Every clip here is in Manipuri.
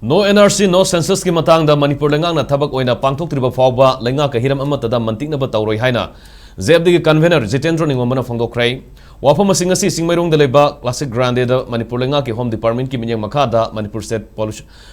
No NRC, no census ki matang da Manipur lengang na thabak oina pangthok triba fawba lenga ka Hiram Amattada Mantiknaba Touroi haina ZFD ki convener Jitendra Ningomana phongdokrai wafam asing asi singmairong da leba classic grande da Manipur lenga ki home department ki minyang makada Manipur State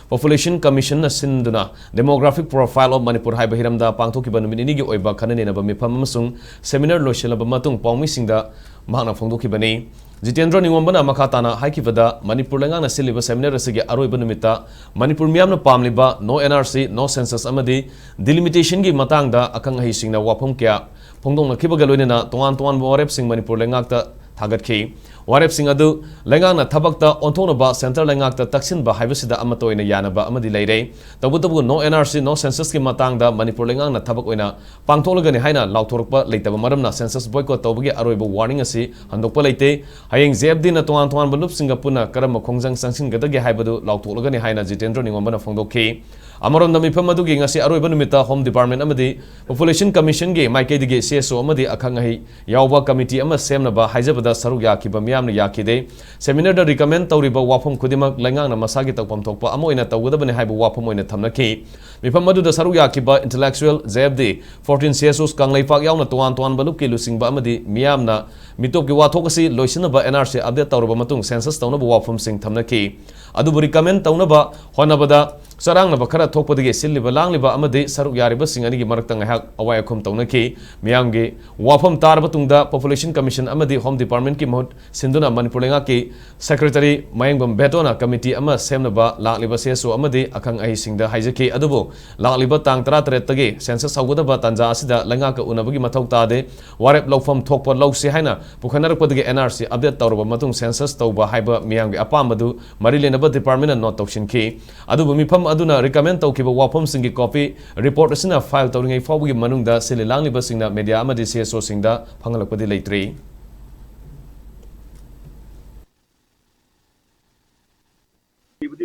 Population Commission na sinduna demographic profile of Manipur haiba Hiram da pangthok ki banumi ni gi oiba khanane na ba mifam amasung seminar loishela ba matung pawmi singda mahna phongdok ki bani Jitendra Ningomana makatana haikibada Manipur lengang na siliba seminar asige aroiba numita Manipur miyam na pamliba no NRC no census amadi delimitation gi matang da akang hi singna wapom kya phongdong na kibaga loina tongan warep sing Manipur lengak ta thagat khi warep sing adu lengang na thabak ta onthona ba center lengak ta taksin ba haibasida amatoina yana ba amadi leire tabu no NRC no census ki matang da Manipur lengang na thabak oina pangtholaga ni haina lauthorpa leitaba maram na census boycott tawbagi aroiba warning asi handokpa leite hayeng ZFD na tongan balup singa puna karam khongjang sangsin gadagi haibadu lautholaga ni haina Jitendra Ningomana phongdokhi Amaron da mifam adu gi ngasi aroiba numita home department amadi population commission gi maike dige CSO amadi akhang hi yawba committee ama semna ba haijabada saruk yakiba miyamna yakide seminar da recommend tawriba wafam khudimak lengang na masagi takpam thokpa amoina tawgadabani haiba wafam oina thamnaki mifam adu da saruk yakiba intellectual ZFD 14 CSOs kanglaipak yawna tuan balup ki lusingba amadi miyamna mitop ki wathok asi loisinaba NRC update tawraba matung census tawnaba wafam sing thamnaki adubu recommend tawnaba honabada sarang na bakara thokpa dige silliba langliba amadi saruk yariba singani gi marakta ngahak awai akhum tawnaki miyamgi wafam tarba tungda population commission amadi home department ki mohut sinduna Manipur lenga ki secretary mayengbam betona committee ama semnaba lakliba CSO amadi akhang ahi singda haijaki adubu lakliba tang 33 tagi census haugadaba tanja asida lenga ka unabagi mathau tade warep lawfam thokpa lawsi haina pukhanarpa dige NRC update tawrba matung census tawba haiba miyamgi apamadu marilenaba department na not tawshinki adubu mifam aduna recommend tawkiba wafam singi copy report asina file tawringai fawgi manungda sililangliba singna media amadi CSO singda phangalakpadi leitri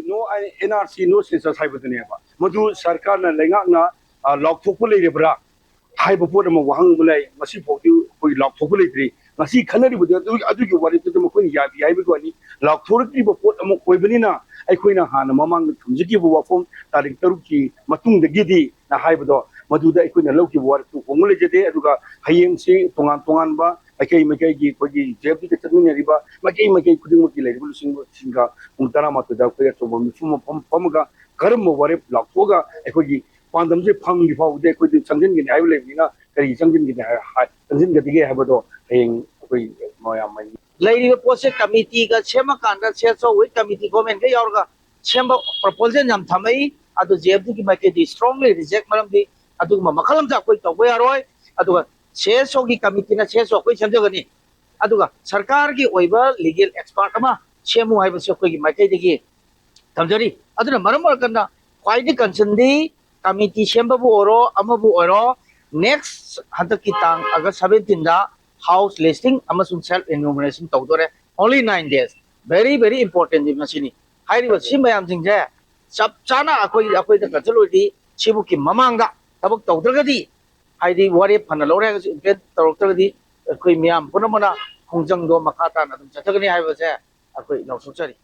no NRC no census haibaduneba madu sarkar na lenga na lokthokpu lerebra haiba pot ama wahang mulai masi phoktu koi lokthokpu letri masi khanari budu adu gi wari tu koi yabi haiba ko ani lokthorki bo pot ama koi bani na aikoina hana mamang thumjiki bo wafom tarik taruki matung de gidi na haibado madu da aikoina lokki bo war tu hongule jede aduga hayeng se tongan ba makai gi kogi jebdi ke tadmini riba makai kuding maki lai bulu singa untara matu da ko to bom fuma pamga garam ware laktoga ekogi pandam je phang gi fau de ko changjin gi ai le bina kari changjin gi ha changjin gi dige habado hayeng koi moya mai lai pose committee ga chema kanda cheso we committee government ga yorga chemba proposal jam thamai adu jebdi ki makai di strongly reject maram di adu makhalam ja koi to yaroi adu CSO की कमिटी ना CSO कोई समझोगनी अदुगा सरकार की ओइबा लीगल एक्सपर्ट अमा सेमु हाइबसो कोई माइकै दिगी समझरी अदुना मरम मरकना क्वाइटि कंसर्नदी कमिटी सेमबु ओरो अमबु ओरो नेक्स्ट हंत की तांग अगस्त 17 दा हाउस लिस्टिंग अमसुन सेल्फ एन्यूमरेशन तौदोरे ओनली 9 days very important दिन मसिनी हाइरिबा सिमयाम सिंजे सब चाना अखोई द कचलोदी सिबु की ममांगदा तबक तौदरगदी हाइदी वारे फन लौरे इम्प्लेंट तौरक्तगदी अखोई मियाम पुनमना खोंजंगदो मखाता ना चथगनी हाइबसे अखोई नौसुचरी